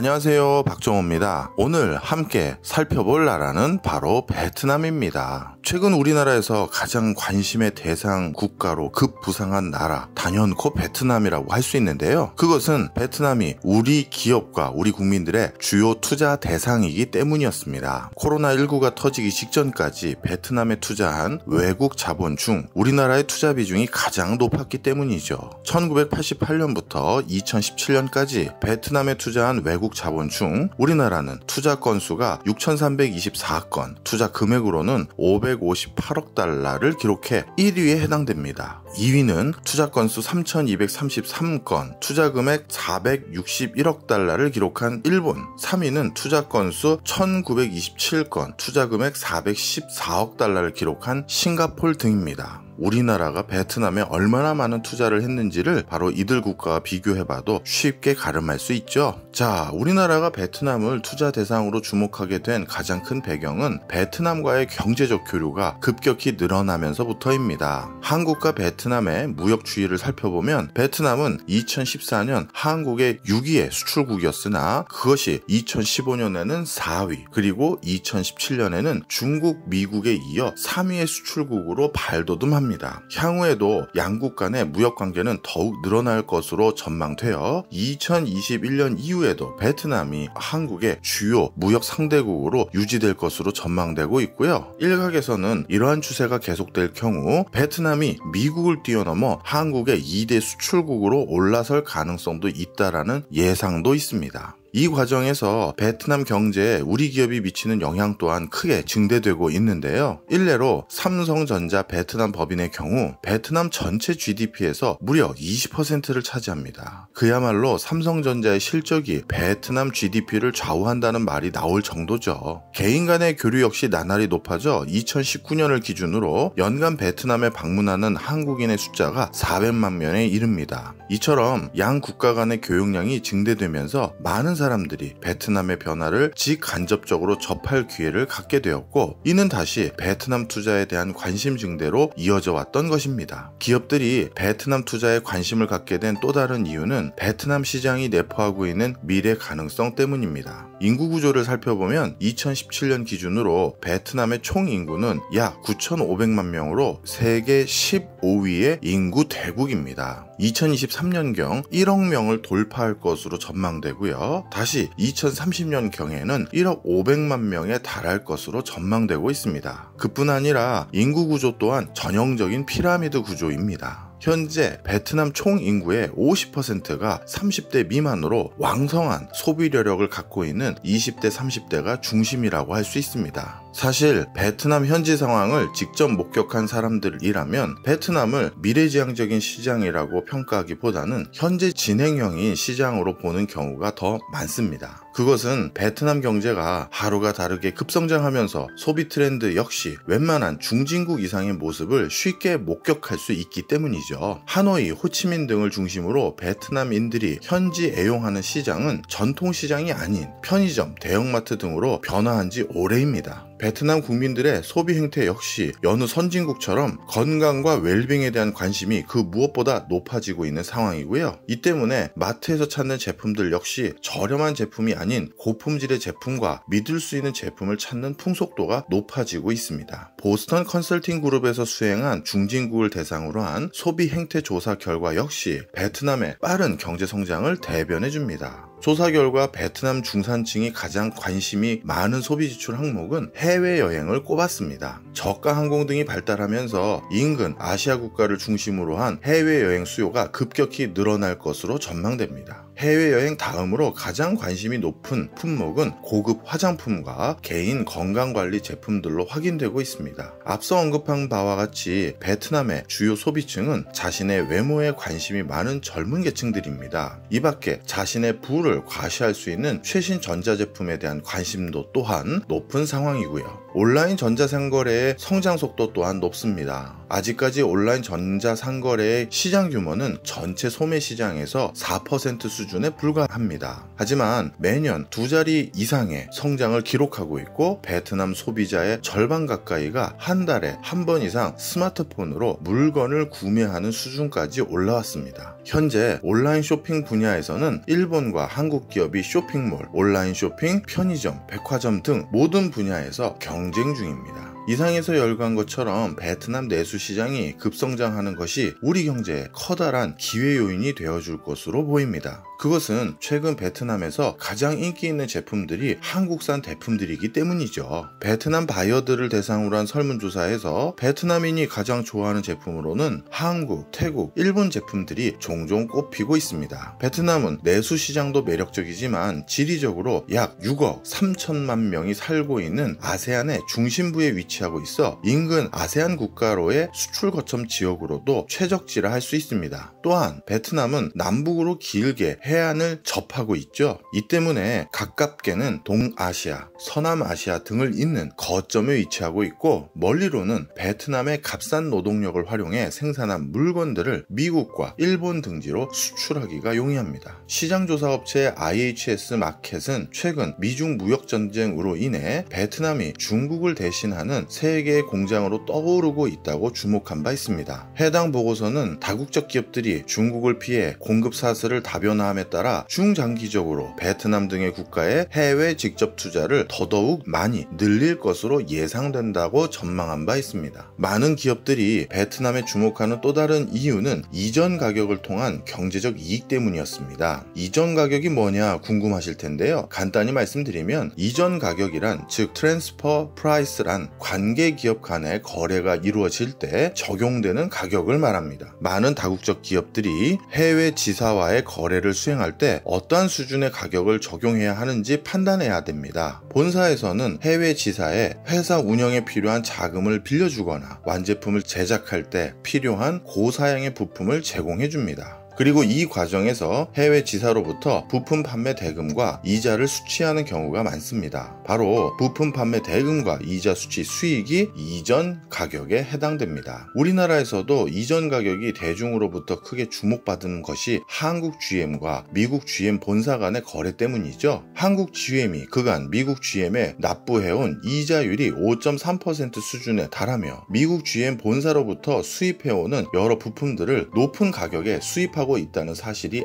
안녕하세요, 박정호입니다. 오늘 함께 살펴볼 나라는 바로 베트남입니다. 최근 우리나라에서 가장 관심의 대상 국가로 급부상한 나라, 단연코 베트남이라고 할 수 있는데요. 그것은 베트남이 우리 기업과 우리 국민들의 주요 투자 대상이기 때문이었습니다. 코로나19가 터지기 직전까지 베트남에 투자한 외국 자본 중 우리나라의 투자 비중이 가장 높았기 때문이죠. 1988년부터 2017년까지 베트남에 투자한 외국 자본 중 우리나라는 투자 건수가 6,324건, 투자 금액으로는 558억 달러를 기록해 1위에 해당됩니다. 2위는 투자 건수 3,233건, 투자 금액 461억 달러를 기록한 일본, 3위는 투자 건수 1,927건, 투자 금액 414억 달러를 기록한 싱가포르 등입니다. 우리나라가 베트남에 얼마나 많은 투자를 했는지를 바로 이들 국가와 비교해봐도 쉽게 가름할 수 있죠. 자, 우리나라가 베트남을 투자 대상으로 주목하게 된 가장 큰 배경은 베트남과의 경제적 교류가 급격히 늘어나면서부터입니다. 한국과 베트남의 무역 추이를 살펴보면 베트남은 2014년 한국의 6위의 수출국이었으나 그것이 2015년에는 4위, 그리고 2017년에는 중국, 미국에 이어 3위의 수출국으로 발돋움합니다. 향후에도 양국 간의 무역 관계는 더욱 늘어날 것으로 전망되어 2021년 이후에도 베트남이 한국의 주요 무역 상대국으로 유지될 것으로 전망되고 있고요. 일각에서는 이러한 추세가 계속될 경우 베트남이 미국을 뛰어넘어 한국의 2대 수출국으로 올라설 가능성도 있다라는 예상도 있습니다. 이 과정에서 베트남 경제에 우리 기업이 미치는 영향 또한 크게 증대되고 있는데요. 일례로 삼성전자 베트남 법인의 경우 베트남 전체 GDP에서 무려 20%를 차지합니다. 그야말로 삼성전자의 실적이 베트남 GDP를 좌우한다는 말이 나올 정도죠. 개인 간의 교류 역시 나날이 높아져 2019년을 기준으로 연간 베트남에 방문하는 한국인의 숫자가 400만 명에 이릅니다. 이처럼 양 국가 간의 교역량이 증대되면서 많은 사람들이 베트남의 변화를 직간접적으로 접할 기회를 갖게 되었고, 이는 다시 베트남 투자에 대한 관심 증대로 이어져 왔던 것입니다. 기업들이 베트남 투자에 관심을 갖게 된 또 다른 이유는 베트남 시장이 내포하고 있는 미래 가능성 때문입니다. 인구 구조를 살펴보면 2017년 기준으로 베트남의 총 인구는 약 9,500만 명으로 세계 15위의 인구 대국입니다. 2023년경 1억 명을 돌파할 것으로 전망되고요. 다시 2030년경에는 1억 500만 명에 달할 것으로 전망되고 있습니다. 그뿐 아니라 인구 구조 또한 전형적인 피라미드 구조입니다. 현재 베트남 총 인구의 50%가 30대 미만으로 왕성한 소비력을 갖고 있는 20대, 30대가 중심이라고 할 수 있습니다. 사실 베트남 현지 상황을 직접 목격한 사람들이라면 베트남을 미래지향적인 시장이라고 평가하기보다는 현재 진행형인 시장으로 보는 경우가 더 많습니다. 그것은 베트남 경제가 하루가 다르게 급성장하면서 소비 트렌드 역시 웬만한 중진국 이상의 모습을 쉽게 목격할 수 있기 때문이죠. 하노이, 호치민 등을 중심으로 베트남인들이 현지 애용하는 시장은 전통 시장이 아닌 편의점, 대형마트 등으로 변화한 지 오래입니다. 베트남 국민들의 소비 행태 역시 여느 선진국처럼 건강과 웰빙에 대한 관심이 그 무엇보다 높아지고 있는 상황이고요. 이 때문에 마트에서 찾는 제품들 역시 저렴한 제품이 아닌 고품질의 제품과 믿을 수 있는 제품을 찾는 풍속도가 높아지고 있습니다. 보스턴 컨설팅 그룹에서 수행한 중진국을 대상으로 한 소비 행태 조사 결과 역시 베트남의 빠른 경제 성장을 대변해 줍니다. 조사 결과 베트남 중산층이 가장 관심이 많은 소비 지출 항목은 해외여행을 꼽았습니다. 저가 항공 등이 발달하면서 인근 아시아 국가를 중심으로 한 해외여행 수요가 급격히 늘어날 것으로 전망됩니다. 해외여행 다음으로 가장 관심이 높은 품목은 고급 화장품과 개인 건강관리 제품들로 확인되고 있습니다. 앞서 언급한 바와 같이 베트남의 주요 소비층은 자신의 외모에 관심이 많은 젊은 계층들입니다. 이 밖에 자신의 부를 과시할 수 있는 최신 전자제품에 대한 관심도 또한 높은 상황이고요. 온라인 전자상거래의 성장 속도 또한 높습니다. 아직까지 온라인 전자상거래의 시장 규모는 전체 소매 시장에서 4% 수준에 불과합니다. 하지만 매년 두 자리 이상의 성장을 기록하고 있고 베트남 소비자의 절반 가까이가 한 달에 한 번 이상 스마트폰으로 물건을 구매하는 수준까지 올라왔습니다. 현재 온라인 쇼핑 분야에서는 일본과 한국 기업이 쇼핑몰, 온라인 쇼핑, 편의점, 백화점 등 모든 분야에서 경쟁 중입니다. 이상에서 열거한 것처럼 베트남 내수 시장이 급성장하는 것이 우리 경제에 커다란 기회 요인이 되어줄 것으로 보입니다. 그것은 최근 베트남에서 가장 인기 있는 제품들이 한국산 제품들이기 때문이죠. 베트남 바이어들을 대상으로 한 설문조사에서 베트남인이 가장 좋아하는 제품으로는 한국, 태국, 일본 제품들이 종종 꼽히고 있습니다. 베트남은 내수 시장도 매력적이지만 지리적으로 약 6억 3천만 명이 살고 있는 아세안의 중심부에 위치하고 있어 인근 아세안 국가로의 수출 거점 지역으로도 최적지라 할 수 있습니다. 또한 베트남은 남북으로 길게 해안을 접하고 있죠. 이 때문에 가깝게는 동아시아, 서남아시아 등을 잇는 거점에 위치하고 있고 멀리로는 베트남의 값싼 노동력을 활용해 생산한 물건들을 미국과 일본 등지로 수출하기가 용이합니다. 시장조사업체 IHS 마켓은 최근 미중 무역전쟁으로 인해 베트남이 중국을 대신하는 세계의 공장으로 떠오르고 있다고 주목한 바 있습니다. 해당 보고서는 다국적 기업들이 중국을 피해 공급 사슬을 다변화함에 따라 중장기적으로 베트남 등의 국가에 해외 직접 투자를 더더욱 많이 늘릴 것으로 예상된다고 전망한 바 있습니다. 많은 기업들이 베트남에 주목하는 또 다른 이유는 이전 가격을 통한 경제적 이익 때문이었습니다. 이전 가격이 뭐냐 궁금하실 텐데요. 간단히 말씀드리면 이전 가격이란 즉 트랜스퍼 프라이스란 관계 기업 간의 거래가 이루어질 때 적용되는 가격을 말합니다. 많은 다국적 기업들이 해외 지사와의 거래를 수행할 때 어떠한 수준의 가격을 적용해야 하는지 판단해야 됩니다. 본사에서는 해외 지사에 회사 운영에 필요한 자금을 빌려주거나 완제품을 제작할 때 필요한 고사양의 부품을 제공해 줍니다. 그리고 이 과정에서 해외 지사로부터 부품 판매 대금과 이자를 수취하는 경우가 많습니다. 바로 부품 판매 대금과 이자 수취 수익이 이전 가격에 해당됩니다. 우리나라에서도 이전 가격이 대중으로부터 크게 주목받은 것이 한국 GM과 미국 GM 본사 간의 거래 때문이죠. 한국 GM이 그간 미국 GM에 납부해온 이자율이 5.3% 수준에 달하며 미국 GM 본사로부터 수입해오는 여러 부품들을 높은 가격에 수입하고 있다는 사실이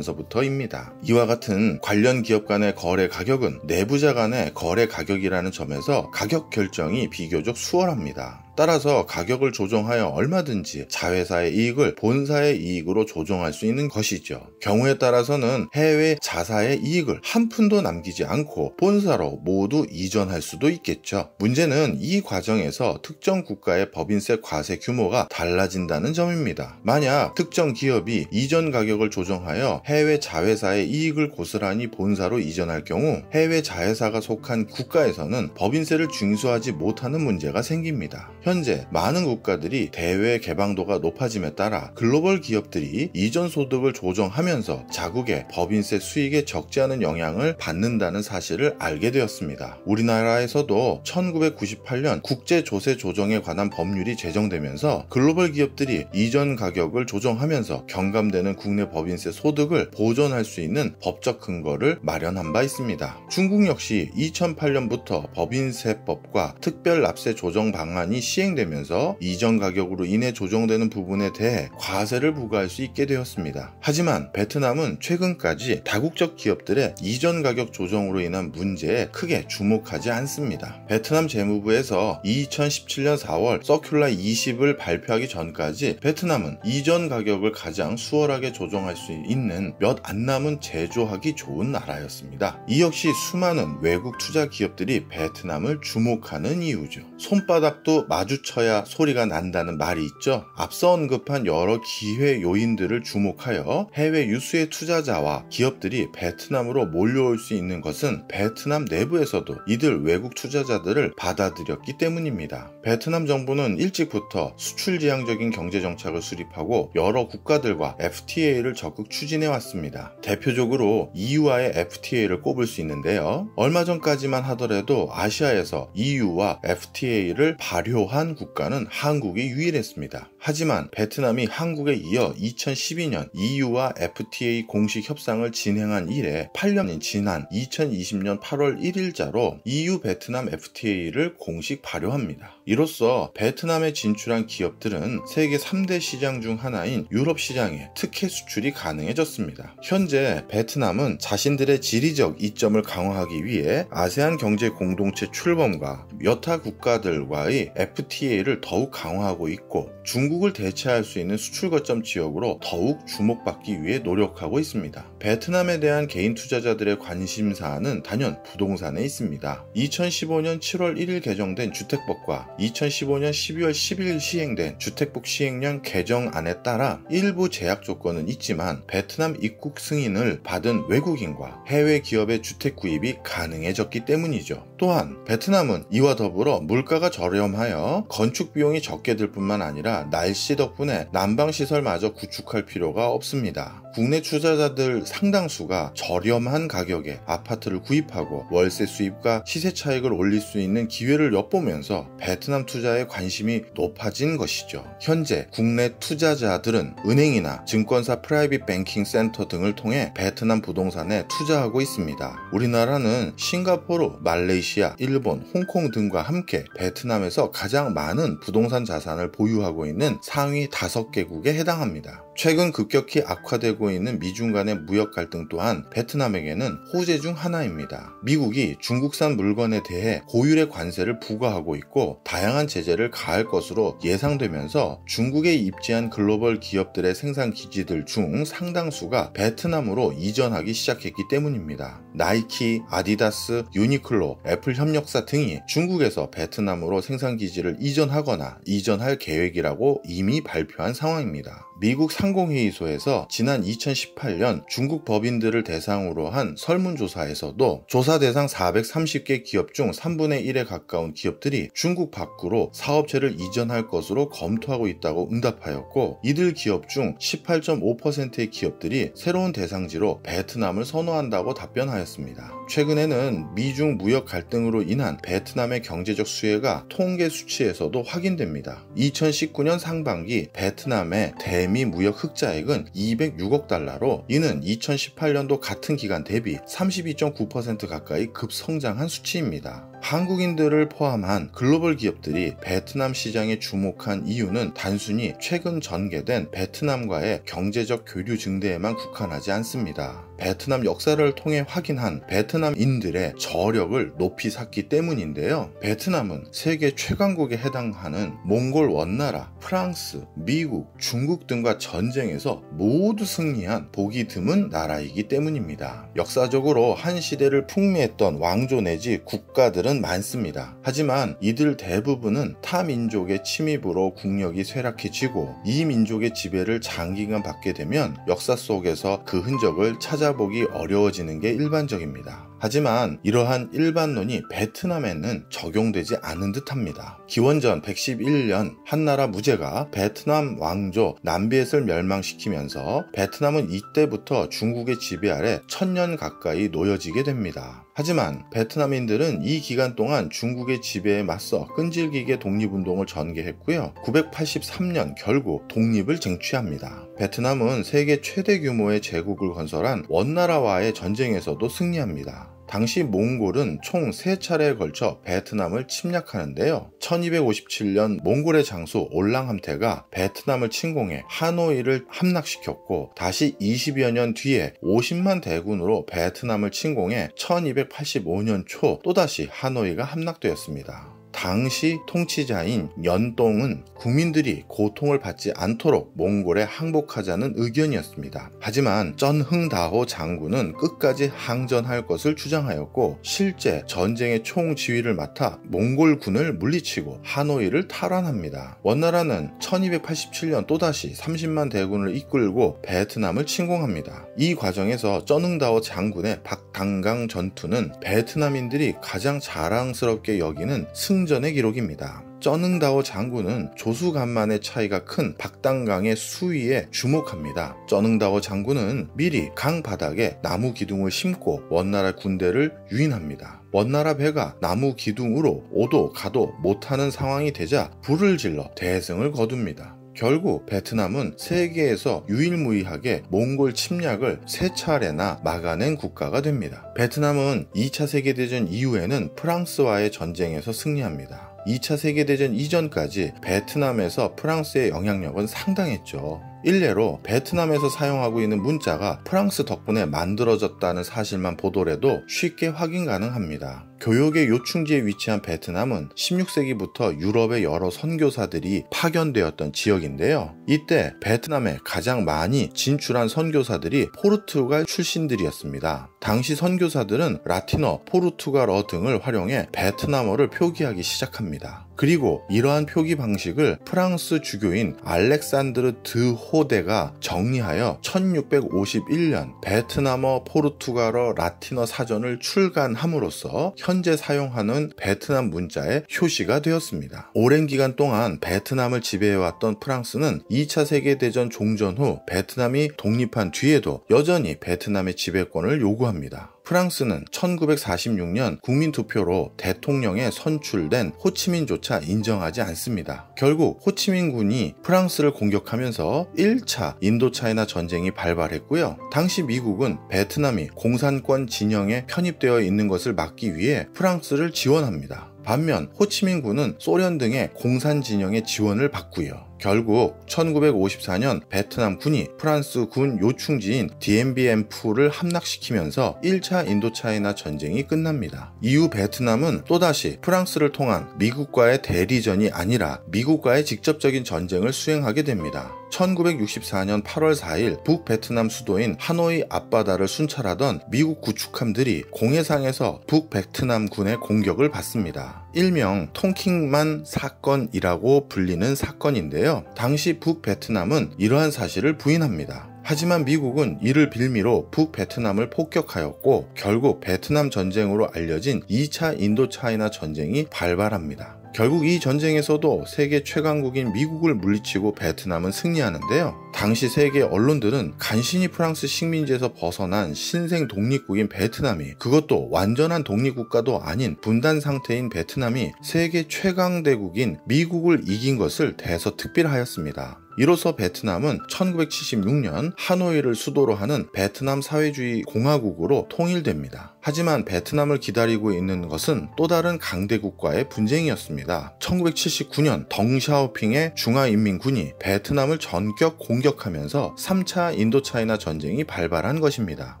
알려지면서부터입니다. 이와 같은 관련 기업 간의 거래 가격은 내부자 간의 거래 가격이라는 점에서 가격 결정이 비교적 수월합니다. 따라서 가격을 조정하여 얼마든지 자회사의 이익을 본사의 이익으로 조정할 수 있는 것이죠. 경우에 따라서는 해외 자사의 이익을 한 푼도 남기지 않고 본사로 모두 이전할 수도 있겠죠. 문제는 이 과정에서 특정 국가의 법인세 과세 규모가 달라진다는 점입니다. 만약 특정 기업이 이전 가격을 조정하여 해외 자회사의 이익을 고스란히 본사로 이전할 경우 해외 자회사가 속한 국가에서는 법인세를 징수하지 못하는 문제가 생깁니다. 현재 많은 국가들이 대외 개방도가 높아짐에 따라 글로벌 기업들이 이전 소득을 조정하면서 자국의 법인세 수익에 적지 않은 영향을 받는다는 사실을 알게 되었습니다. 우리나라에서도 1998년 국제조세 조정에 관한 법률이 제정되면서 글로벌 기업들이 이전 가격을 조정하면서 경감되는 국내 법인세 소득을 보존할 수 있는 법적 근거를 마련한 바 있습니다. 중국 역시 2008년부터 법인세법과 특별납세 조정 방안이 시행되면서 이전 가격으로 인해 조정되는 부분에 대해 과세를 부과할 수 있게 되었습니다. 하지만 베트남은 최근까지 다국적 기업들의 이전 가격 조정으로 인한 문제에 크게 주목하지 않습니다. 베트남 재무부에서 2017년 4월 서큘라 20을 발표하기 전까지 베트남은 이전 가격을 가장 수월하게 조정할 수 있는 몇 안 남은 제조하기 좋은 나라였습니다. 이 역시 수많은 외국 투자 기업들이 베트남을 주목하는 이유죠. 손바닥도 마주쳐야 소리가 난다는 말이 있죠. 앞서 언급한 여러 기회 요인들을 주목하여 해외 유수의 투자자와 기업들이 베트남으로 몰려올 수 있는 것은 베트남 내부에서도 이들 외국 투자자들을 받아들였기 때문입니다. 베트남 정부는 일찍부터 수출지향적인 경제정책을 수립하고 여러 국가들과 FTA를 적극 추진해 왔습니다. 대표적으로 EU와의 FTA를 꼽을 수 있는데요. 얼마 전까지만 하더라도 아시아에서 EU와 FTA를 발효한 국가는 한국이 유일했습니다. 하지만 베트남이 한국에 이어 2012년 EU와 FTA 공식 협상을 진행한 이래 8년인 지난 2020년 8월 1일자로 EU 베트남 FTA를 공식 발효합니다. 이로써 베트남에 진출한 기업들은 세계 3대 시장 중 하나인 유럽 시장에 특혜 수출이 가능해졌습니다. 현재 베트남은 자신들의 지리적 이점을 강화하기 위해 아세안 경제 공동체 출범과 여타 국가들과의 FTA를 더욱 강화하고 있고 중국을 대체할 수 있는 수출 거점 지역으로 더욱 주목받기 위해 노력하고 있습니다. 베트남에 대한 개인 투자자들의 관심사는 단연 부동산에 있습니다. 2015년 7월 1일 개정된 주택법과 2015년 12월 10일 시행된 주택법 시행령 개정안에 따라 일부 제약 조건은 있지만 베트남 입국 승인을 받은 외국인과 해외 기업의 주택 구입이 가능해졌기 때문이죠. 또한 베트남은 이와 더불어 물가가 저렴하여 건축 비용이 적게 들 뿐만 아니라 날씨 덕분에 난방시설마저 구축할 필요가 없습니다. 국내 투자자들 상당수가 저렴한 가격에 아파트를 구입하고 월세 수입과 시세 차익을 올릴 수 있는 기회를 엿보면서 베트남 투자에 관심이 높아진 것이죠. 현재 국내 투자자들은 은행이나 증권사 프라이빗 뱅킹 센터 등을 통해 베트남 부동산에 투자하고 있습니다. 우리나라는 싱가포르, 말레이시아, 일본, 홍콩 등과 함께 베트남에서 가장 많은 부동산 자산을 보유하고 있는 상위 5개국에 해당합니다. 최근 급격히 악화되고 있는 미중 간의 무역 갈등 또한 베트남에게는 호재 중 하나입니다. 미국이 중국산 물건에 대해 고율의 관세를 부과하고 있고 다양한 제재를 가할 것으로 예상되면서 중국에 입지한 글로벌 기업들의 생산 기지들 중 상당수가 베트남으로 이전하기 시작했기 때문입니다. 나이키, 아디다스, 유니클로, 애플 협력사 등이 중국에서 베트남으로 생산 기지를 이전하거나 이전할 계획이라고 이미 발표한 상황입니다. 미국 상공회의소에서 지난 2018년 중국 법인들을 대상으로 한 설문조사에서도 조사 대상 430개 기업 중 3분의 1에 가까운 기업들이 중국 밖으로 사업체를 이전할 것으로 검토하고 있다고 응답하였고 이들 기업 중 18.5%의 기업들이 새로운 대상지로 베트남을 선호한다고 답변하였습니다. 최근에는 미중 무역 갈등으로 인한 베트남의 경제적 수혜가 통계 수치에서도 확인됩니다. 2019년 상반기 베트남의 대미 무역 흑자액은 206억 달러로 이는 2018년도 같은 기간 대비 32.9% 가까이 급성장한 수치입니다. 한국인들을 포함한 글로벌 기업들이 베트남 시장에 주목한 이유는 단순히 최근 전개된 베트남과의 경제적 교류 증대에만 국한하지 않습니다. 베트남 역사를 통해 확인한 베트남인들의 저력을 높이 샀기 때문인데요. 베트남은 세계 최강국에 해당하는 몽골 원나라, 프랑스, 미국, 중국 등과 전쟁에서 모두 승리한 보기 드문 나라이기 때문입니다. 역사적으로 한 시대를 풍미했던 왕조 내지 국가들은 많습니다. 하지만 이들 대부분은 타 민족의 침입으로 국력이 쇠락해지고 이 민족의 지배를 장기간 받게 되면 역사 속에서 그 흔적을 찾아보기 어려워지는 게 일반적입니다. 하지만 이러한 일반론이 베트남에는 적용되지 않은 듯합니다. 기원전 111년 한나라 무제가 베트남 왕조 남비엣을 멸망시키면서 베트남은 이때부터 중국의 지배 아래 1000년 가까이 놓여지게 됩니다. 하지만 베트남인들은 이 기간 동안 중국의 지배에 맞서 끈질기게 독립운동을 전개했고요. 983년 결국 독립을 쟁취합니다. 베트남은 세계 최대 규모의 제국을 건설한 원나라와의 전쟁에서도 승리합니다. 당시 몽골은 총 3차례에 걸쳐 베트남을 침략하는데요. 1257년 몽골의 장수 올랑함태가 베트남을 침공해 하노이를 함락시켰고 다시 20여 년 뒤에 50만 대군으로 베트남을 침공해 1285년 초 또다시 하노이가 함락되었습니다. 당시 통치자인 연동은 국민들이 고통을 받지 않도록 몽골에 항복하자는 의견이었습니다. 하지만 쩐흥다호 장군은 끝까지 항전할 것을 주장하였고 실제 전쟁의 총지휘를 맡아 몽골군을 물리치고 하노이를 탈환합니다. 원나라는 1287년 또다시 30만 대군을 이끌고 베트남을 침공합니다. 이 과정에서 쩐흥다오 장군의 박당강 전투는 베트남인들이 가장 자랑스럽게 여기는 승전의 기록입니다. 쩐흥다오 장군은 조수간만의 차이가 큰 박당강의 수위에 주목합니다. 쩐흥다오 장군은 미리 강 바닥에 나무 기둥을 심고 원나라 군대를 유인합니다. 원나라 배가 나무 기둥으로 오도 가도 못하는 상황이 되자 불을 질러 대승을 거둡니다. 결국 베트남은 세계에서 유일무이하게 몽골 침략을 3차례나 막아낸 국가가 됩니다. 베트남은 2차 세계대전 이후에는 프랑스와의 전쟁에서 승리합니다. 2차 세계대전 이전까지 베트남에서 프랑스의 영향력은 상당했죠. 일례로 베트남에서 사용하고 있는 문자가 프랑스 덕분에 만들어졌다는 사실만 보더라도 쉽게 확인 가능합니다. 교역의 요충지에 위치한 베트남은 16세기부터 유럽의 여러 선교사들이 파견되었던 지역인데요. 이때 베트남에 가장 많이 진출한 선교사들이 포르투갈 출신들이었습니다. 당시 선교사들은 라틴어, 포르투갈어 등을 활용해 베트남어를 표기하기 시작합니다. 그리고 이러한 표기 방식을 프랑스 주교인 알렉산드르 드 호데가 정리하여 1651년 베트남어, 포르투갈어, 라틴어 사전을 출간함으로써 현재 사용하는 베트남 문자의 효시가 되었습니다. 오랜 기간 동안 베트남을 지배해왔던 프랑스는 2차 세계대전 종전 후 베트남이 독립한 뒤에도 여전히 베트남의 지배권을 요구합니다. 프랑스는 1946년 국민투표로 대통령에 선출된 호치민조차 인정하지 않습니다. 결국 호치민 군이 프랑스를 공격하면서 1차 인도차이나 전쟁이 발발했고요. 당시 미국은 베트남이 공산권 진영에 편입되어 있는 것을 막기 위해 프랑스를 지원합니다. 반면 호치민 군은 소련 등의 공산 진영의 지원을 받고요. 결국 1954년 베트남 군이 프랑스 군 요충지인 디엠비엠프를 함락시키면서 1차 인도차이나 전쟁이 끝납니다. 이후 베트남은 또다시 프랑스를 통한 미국과의 대리전이 아니라 미국과의 직접적인 전쟁을 수행하게 됩니다. 1964년 8월 4일 북베트남 수도인 하노이 앞바다를 순찰하던 미국 구축함들이 공해상에서 북베트남 군의 공격을 받습니다. 일명 통킹만 사건이라고 불리는 사건인데요. 당시 북베트남은 이러한 사실을 부인합니다. 하지만 미국은 이를 빌미로 북베트남을 폭격하였고 결국 베트남 전쟁으로 알려진 2차 인도차이나 전쟁이 발발합니다. 결국 이 전쟁에서도 세계 최강국인 미국을 물리치고 베트남은 승리하는데요. 당시 세계 언론들은 간신히 프랑스 식민지에서 벗어난 신생 독립국인 베트남이, 그것도 완전한 독립국가도 아닌 분단 상태인 베트남이 세계 최강대국인 미국을 이긴 것을 대서특필하였습니다. 이로써 베트남은 1976년 하노이를 수도로 하는 베트남 사회주의 공화국으로 통일됩니다. 하지만 베트남을 기다리고 있는 것은 또 다른 강대국과의 분쟁이었습니다. 1979년 덩샤오핑의 중화인민군이 베트남을 전격 공격하면서 3차 인도차이나 전쟁이 발발한 것입니다.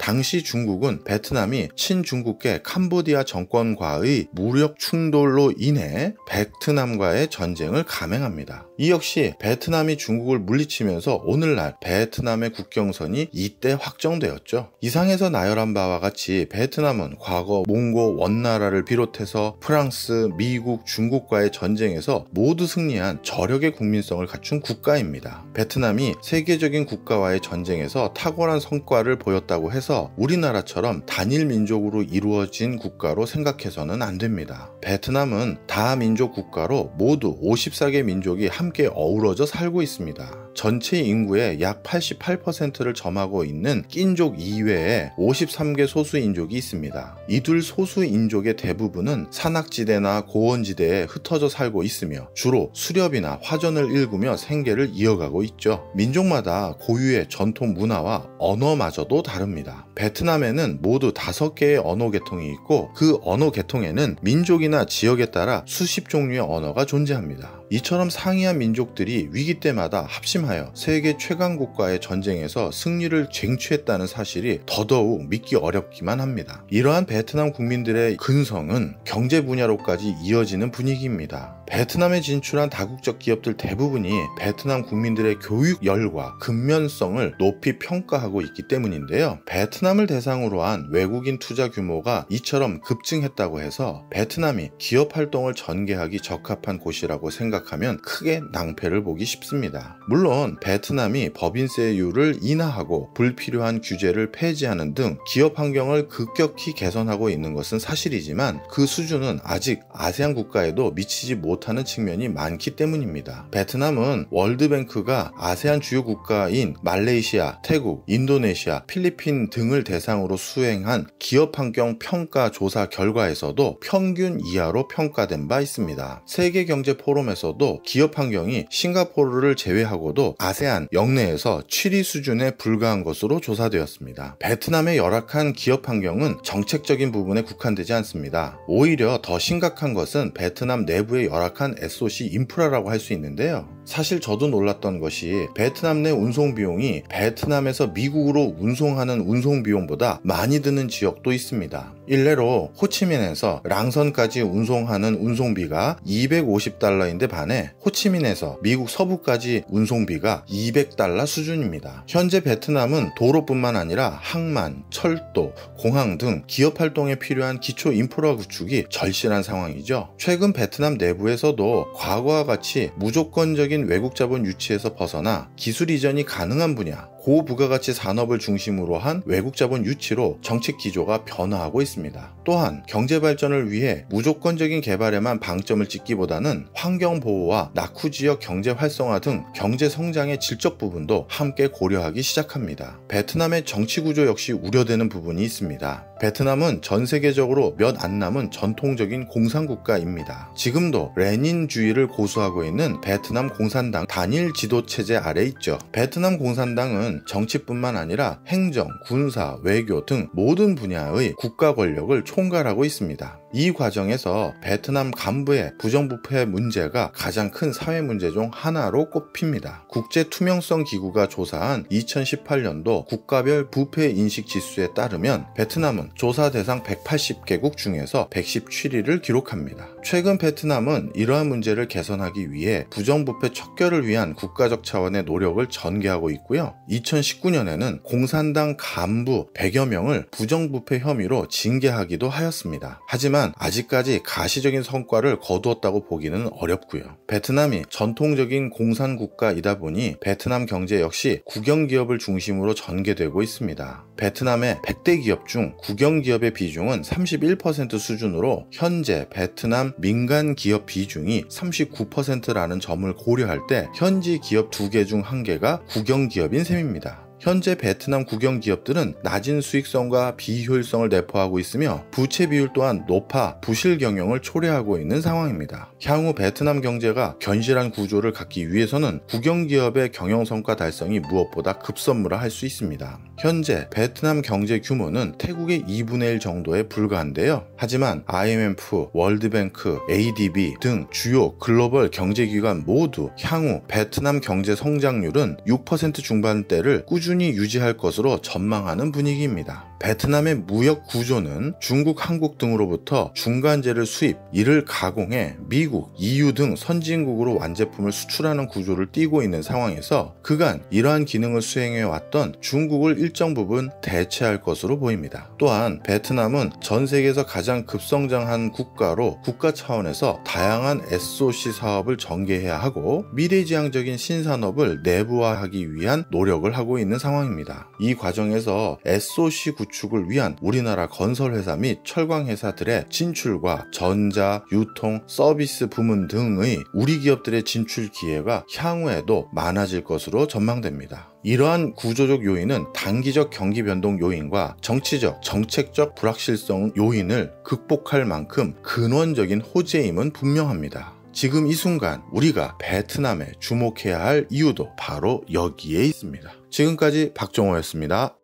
당시 중국은 베트남이 친중국계 캄보디아 정권과의 무력 충돌로 인해 베트남과의 전쟁을 감행합니다. 이 역시 베트남이 중국을 물리치면서 오늘날 베트남의 국경선이 이때 확정되었죠. 이상에서 나열한 바와 같이 베트남은 과거 몽고 원나라를 비롯해서 프랑스, 미국, 중국과의 전쟁에서 모두 승리한 저력의 국민성을 갖춘 국가입니다. 베트남이 세계적인 국가와의 전쟁에서 탁월한 성과를 보였다고 해서 우리나라처럼 단일 민족으로 이루어진 국가로 생각해서는 안 됩니다. 베트남은 다민족 국가로 모두 54개 민족이 함께 어우러져 살고 있습니다. 전체 인구의 약 88%를 점하고 있는 낀족 이외에 53개 소수인족이 있습니다. 이들 소수인족의 대부분은 산악지대나 고원지대에 흩어져 살고 있으며 주로 수렵이나 화전을 일구며 생계를 이어가고 있죠. 민족마다 고유의 전통 문화와 언어마저도 다릅니다. 베트남에는 모두 5개의 언어 계통이 있고 그 언어 계통에는 민족이나 지역에 따라 수십 종류의 언어가 존재합니다. 이처럼 상이한 민족들이 위기 때마다 합심하여 세계 최강 국가의 전쟁에서 승리를 쟁취했다는 사실이 더더욱 믿기 어렵기만 합니다. 이러한 베트남 국민들의 근성은 경제 분야로까지 이어지는 분위기입니다. 베트남에 진출한 다국적 기업들 대부분이 베트남 국민들의 교육열과 근면성을 높이 평가하고 있기 때문인데요. 베트남을 대상으로 한 외국인 투자 규모가 이처럼 급증했다고 해서 베트남이 기업 활동을 전개하기 적합한 곳이라고 생각하면 크게 낭패를 보기 쉽습니다. 물론 베트남이 법인세율을 인하하고 불필요한 규제를 폐지하는 등 기업 환경을 급격히 개선하고 있는 것은 사실이지만 그 수준은 아직 아세안 국가에도 미치지 못하는 측면이 많기 때문입니다. 베트남은 월드뱅크가 아세안 주요 국가인 말레이시아, 태국, 인도네시아, 필리핀 등을 대상으로 수행한 기업 환경 평가 조사 결과에서도 평균 이하로 평가된 바 있습니다. 세계 경제 포럼에서도 기업 환경이 싱가포르를 제외하고도 아세안 영내에서 7위 수준에 불과한 것으로 조사되었습니다. 베트남의 열악한 기업 환경은 정책적인 부분에 국한되지 않습니다. 오히려 더 심각한 것은 베트남 내부의 열악한 SOC 인프라라고 할 수 있는데요. 사실 저도 놀랐던 것이 베트남 내 운송 비용이 베트남에서 미국으로 운송하는 운송 비용보다 많이 드는 지역도 있습니다. 일례로 호치민에서 랑선까지 운송하는 운송비가 $250인데 반해 호치민에서 미국 서부까지 운송비가 $200 수준입니다. 현재 베트남은 도로뿐만 아니라 항만, 철도, 공항 등 기업 활동에 필요한 기초 인프라 구축이 절실한 상황이죠. 최근 베트남 내부에서도 과거와 같이 무조건적인 외국 자본 유치에서 벗어나 기술 이전이 가능한 분야, 고부가가치 산업을 중심으로 한 외국 자본 유치로 정책 기조가 변화하고 있습니다. 또한 경제 발전을 위해 무조건적인 개발에만 방점을 찍기보다는 환경 보호와 낙후 지역 경제 활성화 등 경제 성장의 질적 부분도 함께 고려하기 시작합니다. 베트남의 정치 구조 역시 우려되는 부분이 있습니다. 베트남은 전 세계적으로 몇 안 남은 전통적인 공산국가입니다. 지금도 레닌주의를 고수하고 있는 베트남 공산당 단일 지도 체제 아래 있죠. 베트남 공산당은 정치뿐만 아니라 행정, 군사, 외교 등 모든 분야의 국가 권력을 총괄하고 있습니다. 이 과정에서 베트남 간부의 부정부패 문제가 가장 큰 사회 문제 중 하나로 꼽힙니다. 국제투명성 기구가 조사한 2018년도 국가별 부패 인식 지수에 따르면 베트남은 조사 대상 180개국 중에서 117위를 기록합니다. 최근 베트남은 이러한 문제를 개선하기 위해 부정부패 척결을 위한 국가적 차원의 노력을 전개하고 있고요. 2019년에는 공산당 간부 100여 명을 부정부패 혐의로 징계하기도 하였습니다. 하지만 아직까지 가시적인 성과를 거두었다고 보기는 어렵고요. 베트남이 전통적인 공산국가이다 보니 베트남 경제 역시 국영기업을 중심으로 전개되고 있습니다. 베트남의 100대 기업 중 국영기업의 비중은 31% 수준으로 현재 베트남 민간 기업 비중이 39%라는 점을 고려할 때 현지 기업 2개 중 1개가 국영기업인 셈입니다. 현재 베트남 국영 기업들은 낮은 수익성과 비효율성을 내포하고 있으며 부채 비율 또한 높아 부실 경영을 초래하고 있는 상황입니다. 향후 베트남 경제가 견실한 구조를 갖기 위해서는 국영 기업의 경영 성과 달성이 무엇보다 급선무라 할 수 있습니다. 현재 베트남 경제 규모는 태국의 2분의 1 정도에 불과한데요. 하지만 IMF, 월드뱅크, ADB 등 주요 글로벌 경제기관 모두 향후 베트남 경제 성장률은 6% 중반대를 꾸준히 유지할 것으로 전망하는 분위기입니다. 베트남의 무역 구조는 중국, 한국 등으로부터 중간재를 수입, 이를 가공해 미국, EU 등 선진국으로 완제품을 수출하는 구조를 띠고 있는 상황에서 그간 이러한 기능을 수행해왔던 중국을 일정 부분 대체할 것으로 보입니다. 또한 베트남은 전 세계에서 가장 급성장한 국가로 국가 차원에서 다양한 SOC 사업을 전개해야 하고 미래지향적인 신산업을 내부화하기 위한 노력을 하고 있는 상황입니다. 이 과정에서 SOC 구축을 위한 우리나라 건설회사 및 철강회사들의 진출과 전자, 유통, 서비스 부문 등의 우리 기업들의 진출 기회가 향후에도 많아질 것으로 전망됩니다. 이러한 구조적 요인은 단기적 경기 변동 요인과 정치적, 정책적 불확실성 요인을 극복할 만큼 근원적인 호재임은 분명합니다. 지금 이 순간 우리가 베트남에 주목해야 할 이유도 바로 여기에 있습니다. 지금까지 박정호였습니다.